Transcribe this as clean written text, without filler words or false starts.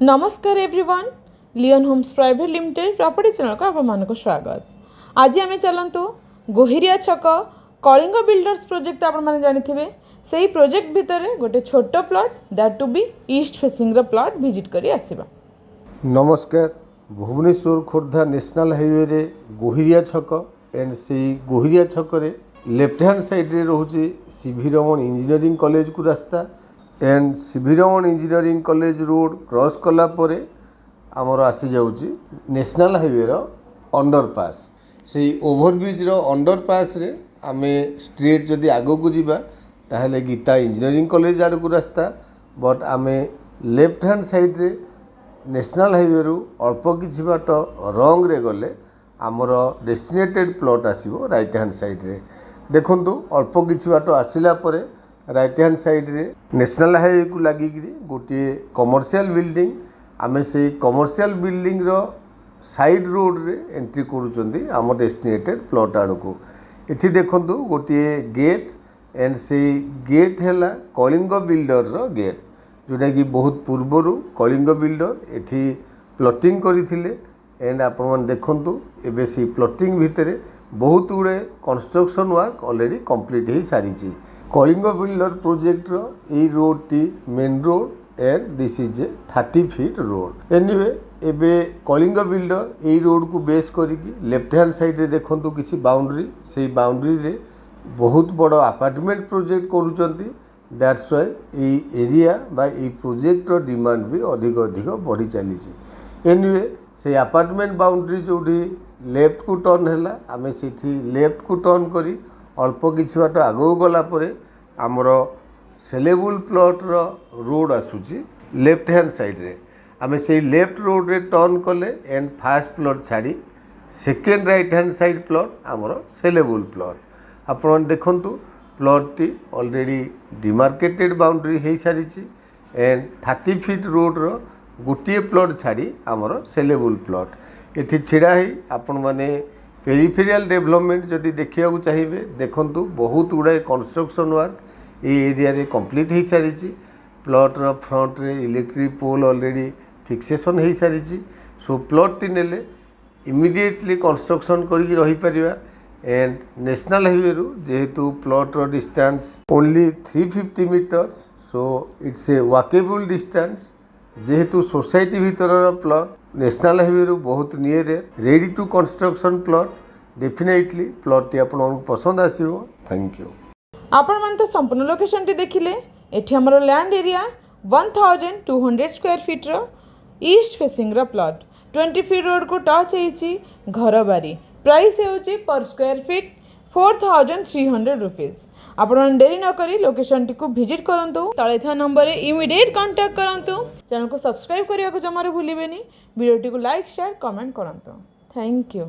नमस्कार everyone, Lian homes private limited property channel को आपको स्वागत। आज आम चलतु गोहिरिया छक कलिंग बिल्डर्स प्रोजेक्ट आपने जानी से ही प्रोजेक्ट भितर गोटे छोट plot that to be east facing plot visit करी आसीबा। नमस्कार। भुवनेश्वर खोर्धा नेशनल हाईवे रे गोहिरिया छक एंड से गोहिरिया छक रे लेफ्ट हैंड साइड रे रोचे सीवी रमन इंजीनियरिंग कॉलेज को रास्ता and CV Raman engineering college road cross कला परे आमर आसी जाउची नेशनल हाईवे रो अंडरपास। से ओवरब्रिज रो अंडरपास रे आमे स्ट्रेट जदि आगो को जीवा ताहले गीता इंजीनियरिंग कॉलेज आड़ को रास्ता, बट आमे लेफ्ट हैंड साइड रे नेशनल हाईवे रु अल्प किछि बाट रंग रे गले आमर डेस्टिनेटेड प्लॉट आसीबो राइट हैंड साइड रे। देखंतु अल्प किछि बाट आसिला परे राइट हैंड साइड रे नेशनल हाईवे को लगी गोटे कमर्शियल बिल्डिंग, आमे से कमर्शियल बिल्डिंग रो साइड रोड रे एंट्री करूचंदी आम डेस्टिनेटेड प्लॉट आड़ को। इथि देखंतु गोटे गेट एंड से गेट हैला कलिंग बिल्डर रो गेट, जोटा कि बहुत पूर्वरु कलिंग बिल्डर एठी प्लॉटिंग करथिले एंड आपण मन देखंतु एबे से प्लॉटिंग भितरे बहुत गुड़े कंस्ट्रक्शन वर्क ऑलरेडी कंप्लीट हो सारी। कलिंग बिल्डर प्रोजेक्ट रो ए रोड टी main road and this is a 30 feet road. Anyway एबे कलिंग बिल्डर ए रोड को बेस करिकी लेफ्ट हैंड साइड रे देखंतु किसी बाउंड्री, से बाउंड्री रे बहुत बड़ अपार्टमेंट प्रोजेक्ट करूचंती। दैट्स व्हाई ए एरिया बा ए प्रोजेक्ट रो डिमांड भी अधिक अधिक बढ़ी चली। एनीवे से अपार्टमेंट बाउंड्री जोड़ी लेफ्ट को टर्न है आम से लेफ्ट को टर्न करी अल्प किछि बाट आगो गला परे आमर सेलेबल प्लॉट रो रोड आसुची लेफ्ट हैंड साइड रे। आम से लेफ्ट रोड रे टर्न कले एंड फास्ट प्लॉट छाड़ी second right hand side plot आमर सेलेबल प्लॉट। आपण देखंतु plot T already demarcated boundary हो सारी एंड 30 फीट रोड रो गोटे प्लॉट छाड़ी आमर सेलेबल प्लॉट। ये छिड़ा ही आपण माने पेरिफेरियल डेवलपमेंट जदि देखा चाहिए देखंतु बहुत गुड़ाए कंस्ट्रक्शन वर्क ये एरिया रे कंप्लीट हो सारी। प्लॉट रो फ्रंट रे इलेक्ट्रिक पोल ऑलरेडी फिक्सेशन हो सारी। सो प्लॉट टी नेले इमिडिएटली कंस्ट्रक्शन करी रही परिबा एंड नेशनल हाईवे रु जेहेतु प्लॉट रो distance only 350 metre, so it's a walkable distance. जेहेतु सोसाइटी भीतर प्लॉट नेशनल हाईवे रु बहुत near ready to construction plot, definitely plot टी आपन पसंद आसीबो। Thank you. आपण मन तो संपूर्ण लोकेशन टी देखिले। एठी हमरो लैंड एरिया 1200 स्क्वायर फीट रो ईस्ट फेसिंग रो प्लॉट 20 फीट रोड को टच होईची घर बारी। प्राइस होची पर स्क्वायर फीट 4300 रुपीज। आपण डेरी न करी लोकेशन टी को विजिट करंतु, तळे था नंबर रे इमीडिएट कांटेक्ट करंतु। चैनल को सब्सक्राइब करिया को जमारे भूलिबेनी। वीडियो टी को लाइक शेयर कमेंट करंतु। Thank you.